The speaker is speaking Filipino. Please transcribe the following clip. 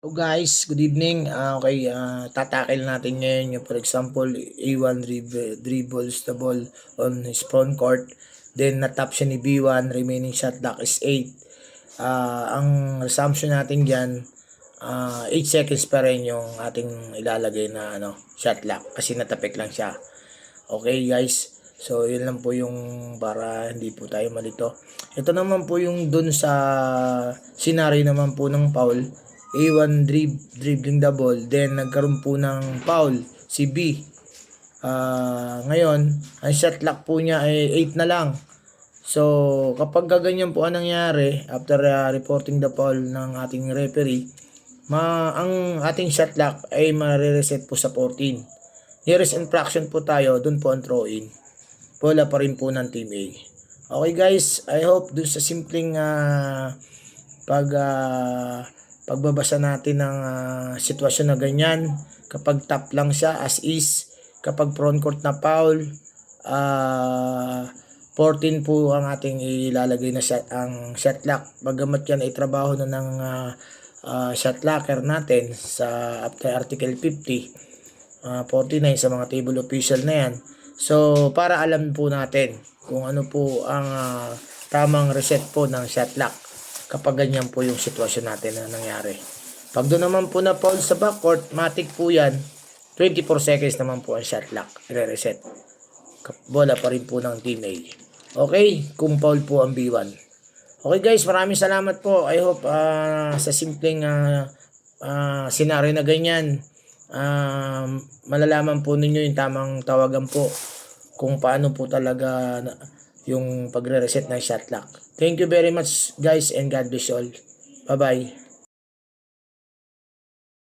So guys, good evening. Okay, tatakil natin ngayon yung for example, A1 dribbles the ball on his front court. Then natap siya ni B1, remaining shot clock is 8. Ang assumption natin diyan, 8 seconds pa rin yung ating ilalagay na shot clock kasi natapik lang siya. Okay guys, so yun lang po yung para hindi po tayo malito. Ito naman po yung dun sa scenario naman po ng foul. A1 dribbling the ball, then nagkaroon po ng foul si B. Ngayon, ang shot clock po niya ay 8 na lang. So, kapag gaganyan po ang nangyari after reporting the foul ng ating referee, ang ating shot clock ay ma-reset po sa 14. Nearest infraction po tayo, dun po ang throw-in. Bola pa rin po ng Team A. Okay guys, I hope dun sa simpleng pagbabasa natin ng sitwasyon na ganyan, kapag tap lang siya as is, kapag front court na foul, 14 po ang ating ilalagay na ang shot clock. Bagamat yan ay trabaho na ng shot clocker natin sa after Article 50, 49 sa mga table official na yan. So para alam po natin kung ano po ang tamang reset po ng shot clock kapag ganyan po yung sitwasyon natin na nangyari. Pag doon naman po na foul sa backcourt, matic po yan, 24 seconds naman po ang shot clock, re-reset. Bola pa rin po ng Team A. Okay, kung foul po ang B1. Okay guys, maraming salamat po. I hope sa simpleng scenario na ganyan, malalaman po ninyo yung tamang tawagan po kung paano po talaga yung pagre-reset ng shot clock. Thank you very much guys and God bless all. Bye bye.